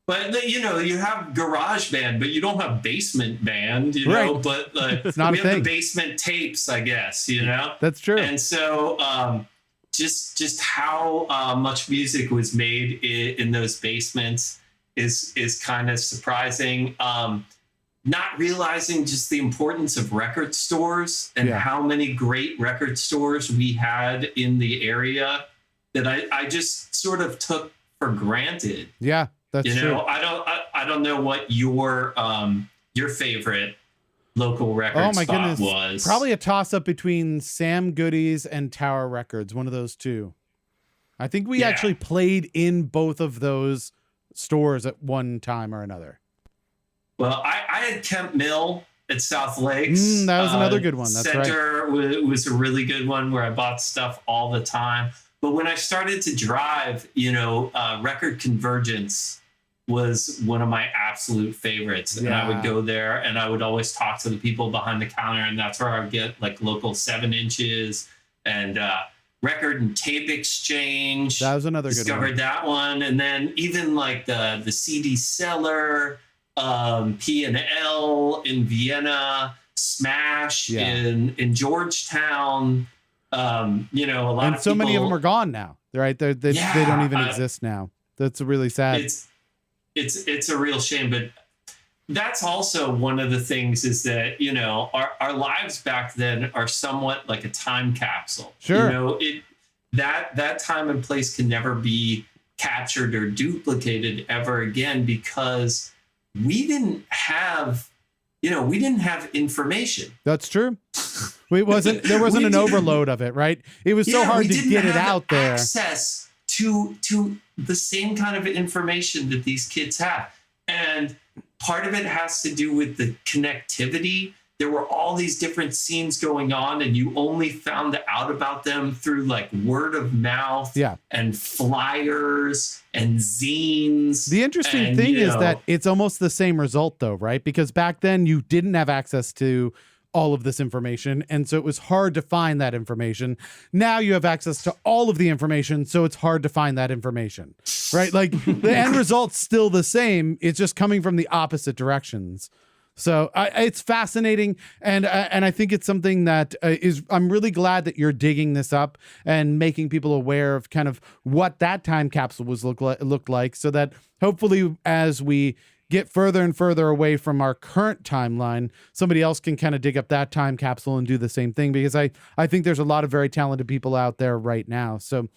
But, you have garage band, but you don't have basement band, know, but it's not we a have thing. the basement tapes, I guess, That's true. And so just how much music was made in those basements is kind of surprising. Not realizing just the importance of record stores and how many great record stores we had in the area that I just sort of took for granted. Yeah, that's true. I don't know what your favorite local record Oh my spot goodness. was. Probably a toss up between Sam Goody's and Tower Records, one of those two. I think we actually played in both of those stores at one time or another. Well, I had Kemp Mill at South Lakes. That was another good one. That's Center was a really good one where I bought stuff all the time. But when I started to drive, Record Convergence was one of my absolute favorites. And I would go there and I would always talk to the people behind the counter. And that's where I would get like local 7 inches and Record and Tape Exchange. That was another good one. Discovered that one. And then even like the CD Seller, P&L in Vienna, Smash in Georgetown. A lot and of so people, many of them are gone now. Right? They don't even exist now. That's really sad. It's a real shame, but that's also one of the things is that, our lives back then are somewhat like a time capsule. Sure. That time and place can never be captured or duplicated ever again because we didn't have information. That's true. There wasn't an overload of it, right? It was so hard to get it out there. Access to the same kind of information that these kids have. And part of it has to do with the connectivity. There were all these different scenes going on and you only found out about them through like word of mouth and flyers and zines. The interesting thing is that it's almost the same result though, right? Because back then you didn't have access to all of this information. And so it was hard to find that information. Now you have access to all of the information. So it's hard to find that information, right? Like the end result's still the same. It's just coming from the opposite directions. So it's fascinating. And I think it's something that I'm really glad that you're digging this up and making people aware of kind of what that time capsule looked like so that hopefully as we get further and further away from our current timeline, somebody else can kind of dig up that time capsule and do the same thing because I think there's a lot of very talented people out there right now. So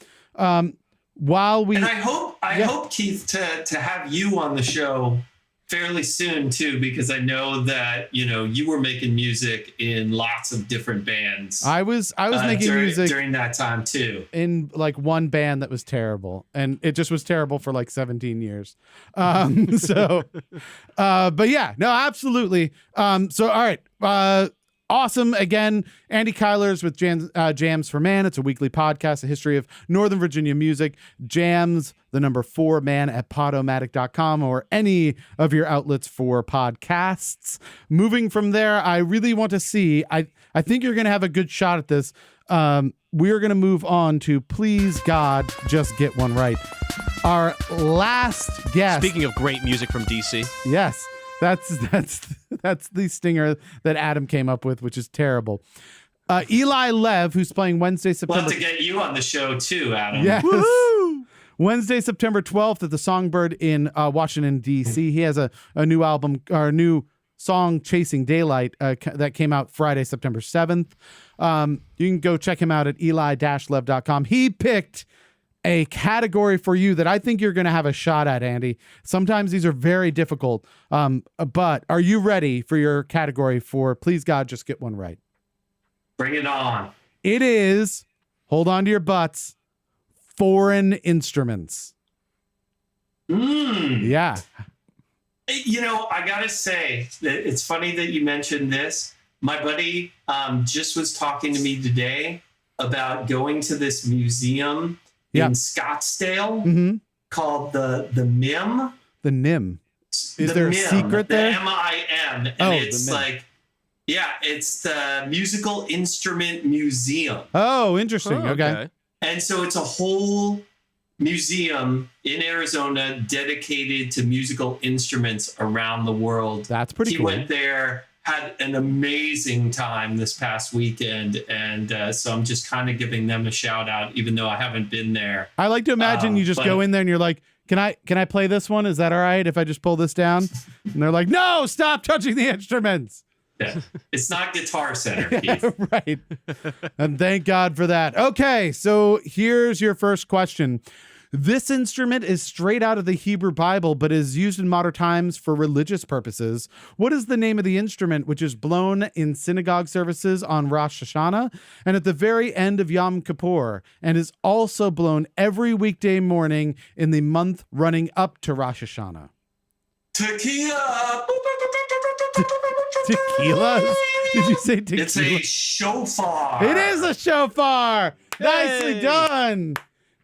while we... And I hope, Keith, to have you on the show fairly soon too, because I know that, you were making music in lots of different bands. I was making music during that time too. In like one band that was terrible and it just was terrible for like 17 years. But yeah, no, absolutely. So, all right. Awesome. Again, Andy Kyler's with Jams for Man. It's a weekly podcast, a history of Northern Virginia music. Jams, the number 4 man at podomatic.com or any of your outlets for podcasts. Moving from there, I really want to see, I think you're going to have a good shot at this. We're going to move on to Please God, Just Get One Right. Our last guest. Speaking of great music from DC. Yes. That's the stinger that Adam came up with, which is terrible. Eli Lev, who's playing Wednesday, September... We'll have to get you on the show too, Adam. Yes. Woo-hoo! Wednesday, September 12th at the Songbird in Washington, D.C. He has a new album, or a new song, Chasing Daylight, that came out Friday, September 7th. You can go check him out at eli-lev.com. He picked a category for you that I think you're going to have a shot at, Andy. Sometimes these are very difficult, but are you ready for your category for Please God, Just Get One Right? Bring it on. It is, hold on to your butts, foreign instruments. Yeah. I got to say that it's funny that you mentioned this. My buddy just was talking to me today about going to this museum in Scottsdale called the MIM. The NIM. Is there a secret there? The MIM. And it's like, it's the Musical Instrument Museum. Oh, interesting. Okay. And so it's a whole museum in Arizona dedicated to musical instruments around the world. That's pretty cool. He went there, had an amazing time this past weekend, and so I'm just kind of giving them a shout out, even though I haven't been there. I like to imagine you just go in there and you're like, can I play this one? Is that all right if I just pull this down? And they're like, no, stop touching the instruments. Yeah. It's not Guitar Center, Keith. Right. And thank God for that. Okay, so here's your first question. This instrument is straight out of the Hebrew Bible, but is used in modern times for religious purposes. What is the name of the instrument which is blown in synagogue services on Rosh Hashanah and at the very end of Yom Kippur, and is also blown every weekday morning in the month running up to Rosh Hashanah? Tequila. Tequila? Did you say tequila? It's a shofar. It is a shofar. Nicely done.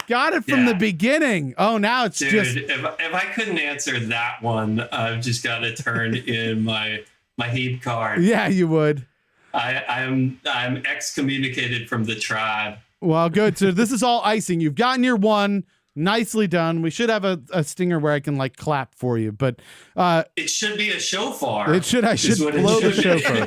Got it from the beginning. Oh, now it's Dude, just. if I couldn't answer that one, I've just got to turn in my Heap card. Yeah, you would. I'm excommunicated from the tribe. Well, good. So this is all icing. You've gotten your one. Nicely done. We should have a stinger where I can like clap for you, but it should be a shofar. I should blow the shofar.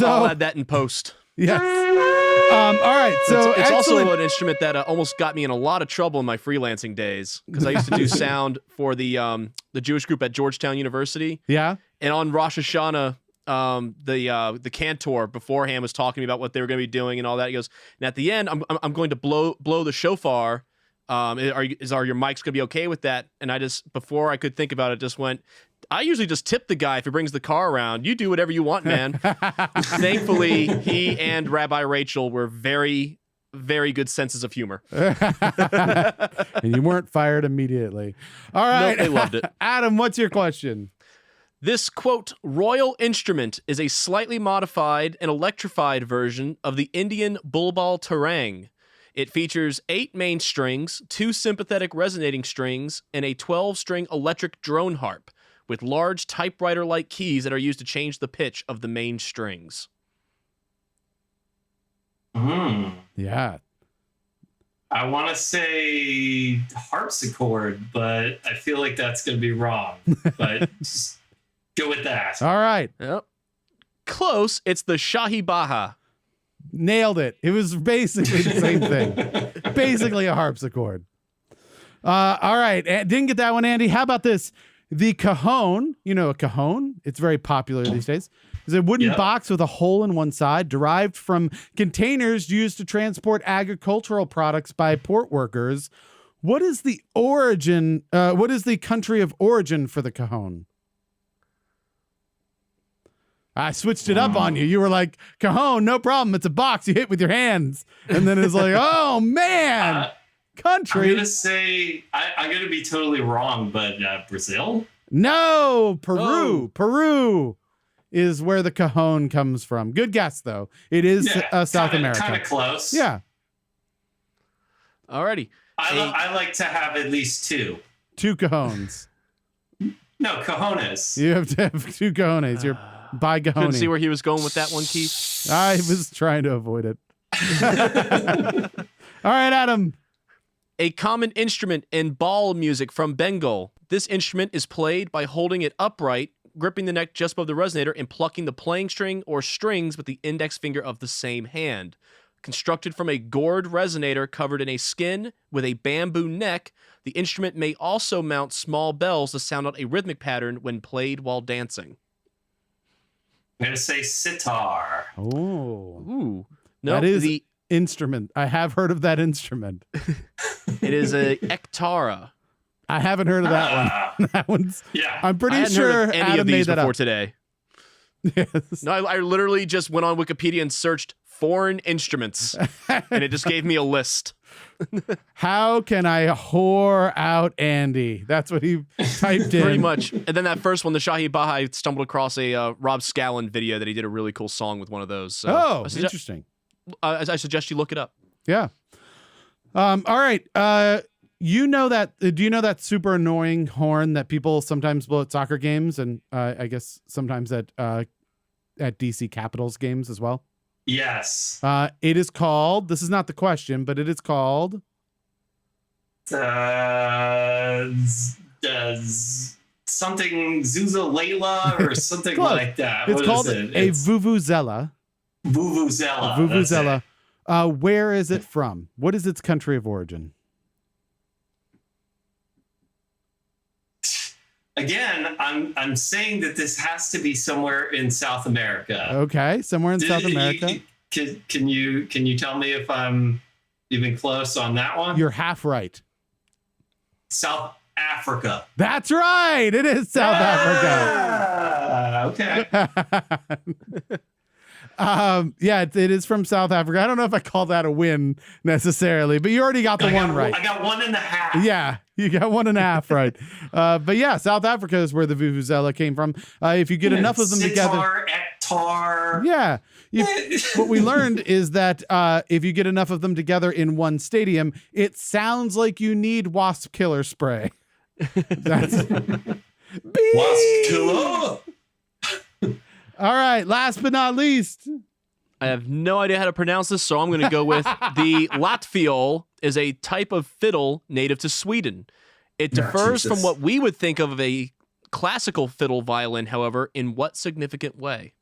I'll add that in post. Yes. All right. So it's also an instrument that almost got me in a lot of trouble in my freelancing days because I used to do sound for the Jewish group at Georgetown University. Yeah. And on Rosh Hashanah, the cantor beforehand was talking to me about what they were going to be doing and all that. He goes, and at the end, I'm going to blow the shofar. Are your mics gonna be okay with that? And I just, before I could think about it, just went, I usually just tip the guy if he brings the car around. You do whatever you want, man. Thankfully, he and Rabbi Rachel were very, very good senses of humor. And you weren't fired immediately. All right. Nope, they loved it. Adam, what's your question? This, quote, royal instrument is a slightly modified and electrified version of the Indian bulbul tarang. It features 8 main strings, 2 sympathetic resonating strings, and a 12-string electric drone harp with large typewriter-like keys that are used to change the pitch of the main strings. Yeah. I want to say harpsichord, but I feel like that's going to be wrong. But just go with that. All right. Yep. Close. It's the Shahi Baha. Nailed it. It was basically the same thing. Basically a harpsichord. All right. Didn't get that one, Andy. How about this? The cajon. You know a cajon? It's very popular these days. It's a wooden box with a hole in one side derived from containers used to transport agricultural products by port workers. What is the origin? What is the country of origin for the cajon? I switched it up on you. You were like, cajon, no problem. It's a box you hit with your hands. And then it's like, oh, man. Country. I'm going to say, I'm going to be totally wrong, but Brazil? No, Peru. Oh. Peru is where the cajon comes from. Good guess, though. It is South America. Kind of close. Yeah. Alrighty. I like to have at least 2. 2 cajones. No, cojones. You have to have 2 cajones. You're by Gahoni. Couldn't see where he was going with that one, Keith. I was trying to avoid it. All right, Adam. A common instrument in ball music from Bengal. This instrument is played by holding it upright, gripping the neck just above the resonator, and plucking the playing string or strings with the index finger of the same hand. Constructed from a gourd resonator covered in a skin with a bamboo neck, the instrument may also mount small bells to sound out a rhythmic pattern when played while dancing. I'm going to say sitar. Oh. Ooh. No, that is the instrument. I have heard of that instrument. It is a ektara. I haven't heard of that one. That one's. Yeah. I'm pretty sure any Adam of these made that before up today. Yes. No, I literally just went on Wikipedia and searched foreign instruments, and it just gave me a list. How can I whore out Andy? That's what he typed in. Pretty much. And then that first one, the Shahi Baha, I stumbled across a Rob Scallon video that he did a really cool song with one of those. So interesting. I suggest you look it up. Yeah. All right. You know that? Do you know that super annoying horn that people sometimes blow at soccer games, and I guess sometimes at DC Capitals games as well? Yes. It is called. This is not the question, but it is called. Something Zuza Layla or something like that. It's what called is it? a vuvuzela. Vuvuzela. Vuvuzela. Where is it from? What is its country of origin? Again, I'm saying that this has to be somewhere in South America. Okay, somewhere in South America. Can you tell me if I'm You've been close on that one. You're half right. South Africa. That's right. It is South Okay. Africa. Yeah, it is from South Africa. I don't know if I call that a win necessarily, but you already got the one right. I got 1.5. Yeah, you got 1.5 right. But yeah, South Africa is where the vuvuzela came from. If you get enough of them together. Ektar. Yeah. What we learned is that if you get enough of them together in one stadium, it sounds like you need wasp killer spray. That's Wasp killer. All right, last but not least. I have no idea how to pronounce this, so I'm going to go with the latviol is a type of fiddle native to Sweden. It differs from what we would think of a classical fiddle violin, however, in what significant way?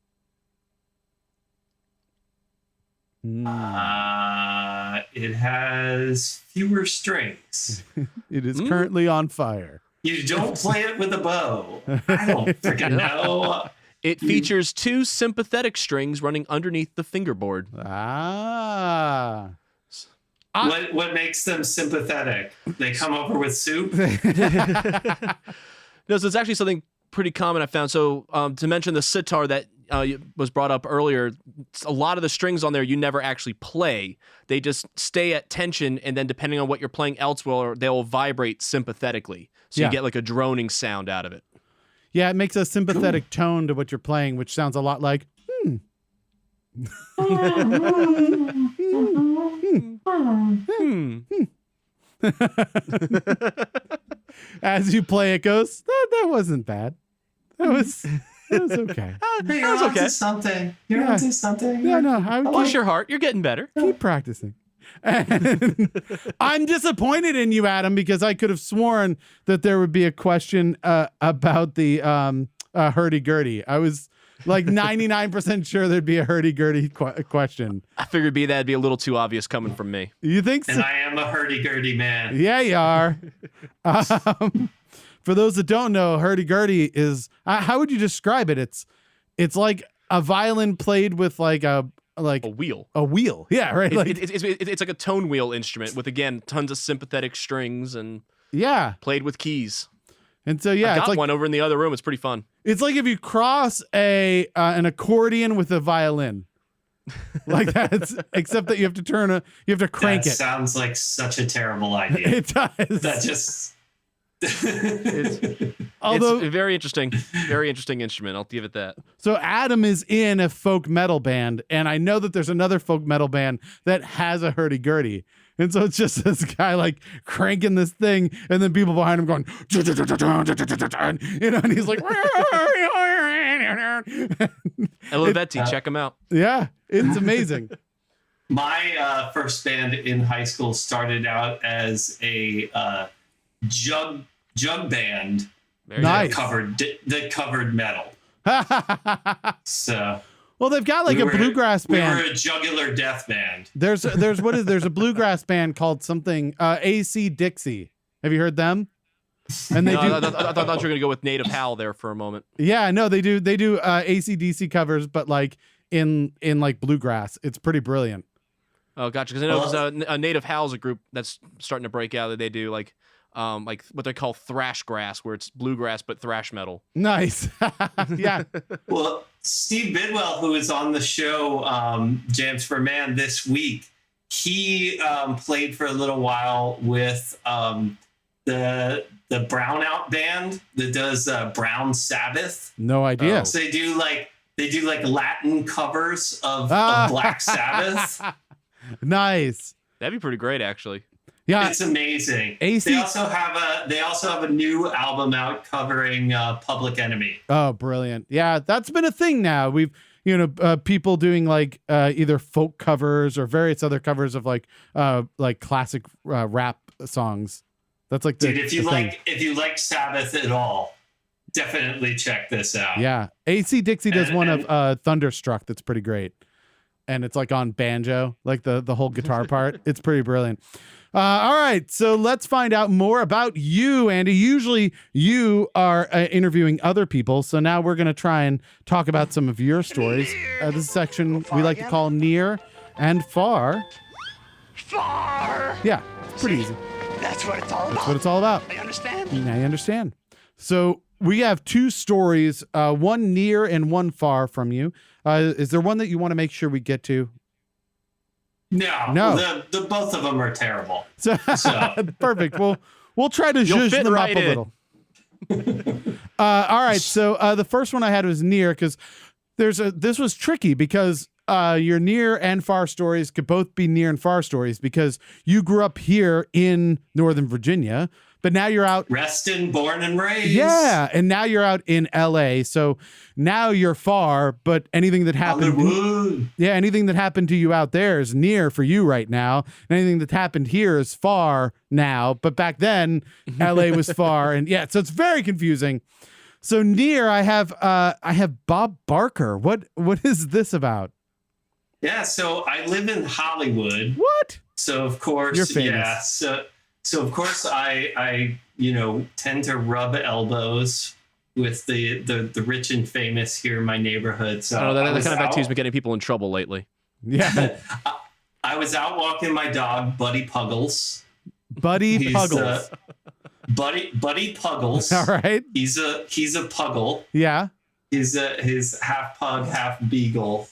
It has fewer strings. It is currently on fire. You don't play it with a bow. I don't freaking know. It features 2 sympathetic strings running underneath the fingerboard. What makes them sympathetic? They come over with soup? No, so it's actually something pretty common I found. So to mention the sitar that was brought up earlier, a lot of the strings on there you never actually play. They just stay at tension, and then depending on what you're playing elsewhere, they'll vibrate sympathetically. So you get like a droning sound out of it. Yeah, it makes a sympathetic tone to what you're playing, which sounds a lot like, As you play, it goes, that wasn't bad. That was okay. You're onto something. You're onto something. Yeah, no, Bless your heart, you're getting better. Keep practicing. And I'm disappointed in you, Adam, because I could have sworn that there would be a question about the hurdy-gurdy. I was like 99% sure there'd be a hurdy-gurdy question. I figured that'd be a little too obvious coming from me. You think so? And I am a hurdy-gurdy man. Yeah, you are. For those that don't know, hurdy-gurdy is, how would you describe it? It's like a violin played with like a wheel. A wheel. Yeah, right. It's like a tone wheel instrument with, again, tons of sympathetic strings and played with keys. And so, I got it's like one over in the other room. It's pretty fun. It's like if you cross an accordion with a violin. Like that, except that you have to crank it. That sounds like such a terrible idea. It does. That just... it's very interesting instrument. I'll give it that. So Adam is in a folk metal band, and I know that there's another folk metal band that has a hurdy-gurdy. And so it's just this guy like cranking this thing, and then people behind him going, and he's like, Elevetti, check him out. Yeah, it's amazing. My first band in high school started out as a jug band that covered metal. So, well, they've got like a bluegrass band. We were a jugular death band. There's a bluegrass band called something AC Dixie. Have you heard them? And they I thought you were gonna go with Native Howl there for a moment. Yeah, no, they do AC/DC covers, but like in like bluegrass. It's pretty brilliant. Oh, gotcha. Because I know a Native Howl's a group that's starting to break out. That they do like what they call thrash grass, where it's bluegrass but thrash metal. Nice. Yeah. Well, Steve Bidwell, who is on the show Jams for Man this week, he played for a little while with the Brownout band that does Brown Sabbath. No idea. So they do like Latin covers of Black Sabbath. Nice. That'd be pretty great, actually. Yeah, it's amazing. They also have a new album out covering Public Enemy. Oh, brilliant! Yeah, that's been a thing now. We've people doing like either folk covers or various other covers of like classic rap songs. That's like dude. If you like Sabbath at all, definitely check this out. Yeah, AC Dixie does one of Thunderstruck that's pretty great, and it's like on banjo, like the whole guitar part. It's pretty brilliant. All right, so let's find out more about you, Andy. Usually you are interviewing other people, so now we're going to try and talk about some of your stories. This section we like to call Near and Far. far. Yeah, it's pretty easy. That's what it's all about. That's what it's all about. I understand. Now you understand. So we have two stories, one near and one far from you. Is there one that you want to make sure we get to? No. The both of them are terrible. So perfect. We'll try to zhuzh fit them right up a in. little. All right. So the first one I had was near because this was tricky because your near and far stories could both be near and far stories because you grew up here in Northern Virginia, but now you're out. Reston, born and raised. Yeah, and now you're out in LA. So now you're far, but anything that happened, Hollywood. anything that happened to you out there is near for you right now. And anything that happened here is far now, but back then LA was far, and so it's very confusing. So near, I have Bob Barker. What is this about? Yeah, so I live in Hollywood. What? So of course, You're famous. yeah. So of course I tend to rub elbows with the rich and famous here in my neighborhood. So that kind of activity's been getting people in trouble lately. Yeah. I was out walking my dog, Buddy Puggles. Buddy Puggles. Buddy Puggles. All right. He's a puggle. Yeah. He's half pug, half beagle.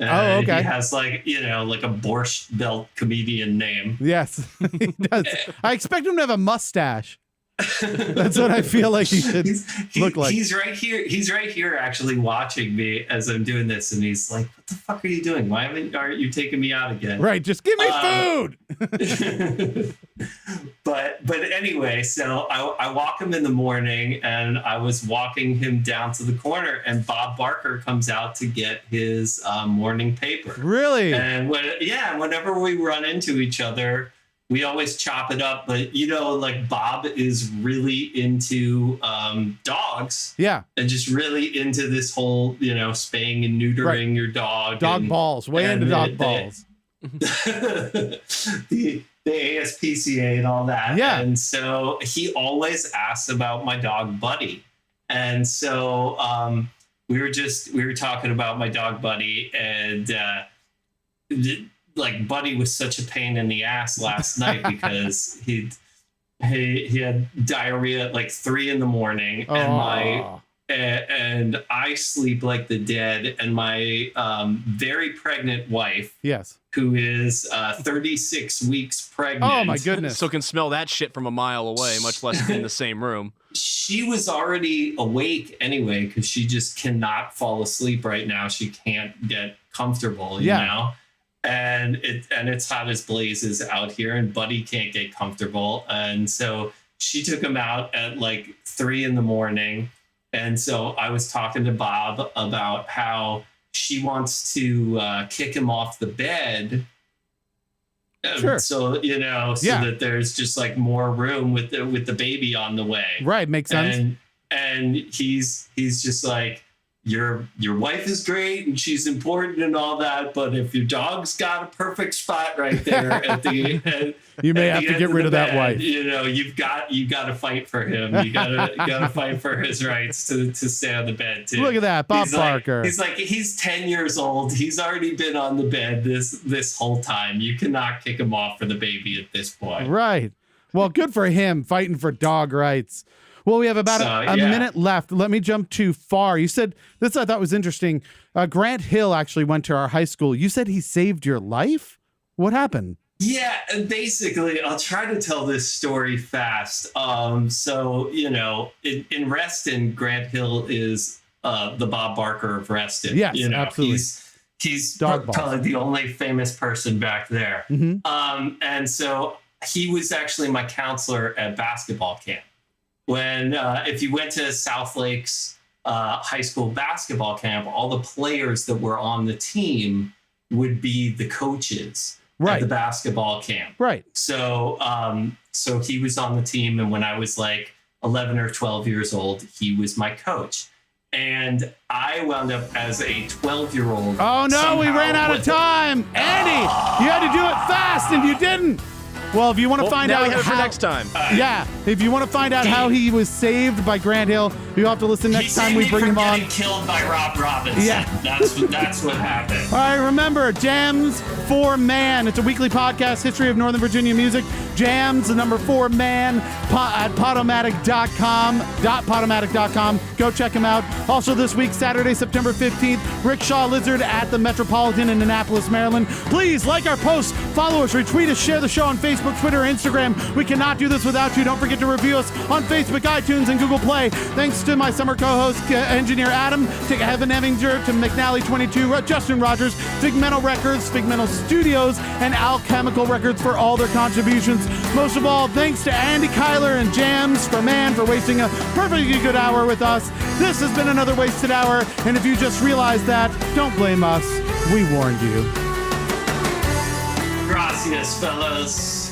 Oh, okay. He has like a Borscht Belt comedian name. Yes, he does. I expect him to have a mustache. That's what I feel like he should look like. He's right here. He's right here actually watching me as I'm doing this. And he's like, what the fuck are you doing? Why aren't you taking me out again? Right. Just give me food. But anyway, so I walk him in the morning and I was walking him down to the corner and Bob Barker comes out to get his morning paper. Really? And whenever we run into each other, we always chop it up, but like Bob is really into dogs. Yeah. And just really into this whole, spaying and neutering your dog. Dog balls. Way into dog balls. The ASPCA and all that. Yeah. And so he always asks about my dog Buddy. And so we were talking about my dog Buddy, and like Buddy was such a pain in the ass last night because he had diarrhea at like 3 a.m. and I sleep like the dead, and my very pregnant wife, yes, who is 36 weeks pregnant. Oh my goodness. So can smell that shit from a mile away, much less in the same room. She was already awake anyway because she just cannot fall asleep right now. She can't get comfortable, you know. And it's hot as blazes out here, and Buddy can't get comfortable. And so she took him out at like 3 a.m. And so I was talking to Bob about how she wants to kick him off the bed. Sure. So, that there's just like more room with the baby on the way. Right. Makes sense. And he's just like, your wife is great and she's important and all that, but if your dog's got a perfect spot right there at the end, you may have to get rid of that wife. You've got to fight for him. You gotta fight for his rights to stay on the bed too. Look at that, Bob Barker. He's 10 years old. He's already been on the bed this whole time. You cannot kick him off for the baby at this point. Right. Well, good for him fighting for dog rights. Well, we have about a minute left. Let me jump too far. You said this, I thought was interesting. Grant Hill actually went to our high school. You said he saved your life? What happened? Yeah, basically, I'll try to tell this story fast. So, in Reston, Grant Hill is the Bob Barker of Reston. Yes, absolutely. He's probably the only famous person back there. Mm-hmm. And so he was actually my counselor at basketball camp. When if you went to South Lakes high school basketball camp, all the players that were on the team would be the coaches at the basketball camp. Right. So so he was on the team, and when I was like 11 or 12 years old, he was my coach. And I wound up as a 12-year-old. Oh no, we ran out of time. Andy, you had to do it fast and you didn't. Well, if you want to find now out we have it for how, next time. yeah, if you want to find out how he was saved by Grant Hill, you'll have to listen next time we bring him on. Getting killed by Rob Robinson. Yeah. That's what happened. All right, remember, Jams for Man. It's a weekly podcast, history of Northern Virginia music. Jams, the number 4 man, at podomatic.com. Go check him out. Also this week, Saturday, September 15th, Rickshaw Lizard at the Metropolitan in Annapolis, Maryland. Please like our posts, follow us, retweet us, share the show on Facebook, Twitter, Instagram. We cannot do this without you. Don't forget to review us on Facebook, iTunes, and Google Play. Thanks to my summer co-host, engineer Adam, to Evan Evinger, to McNally22, Justin Rogers, Figmental Records, Figmental Studios, and Alchemical Records for all their contributions. Most of all, thanks to Andy Kyler and Jams for Man for wasting a perfectly good hour with us. This has been another wasted hour, and if you just realized that, don't blame us. We warned you. Gracias, fellas.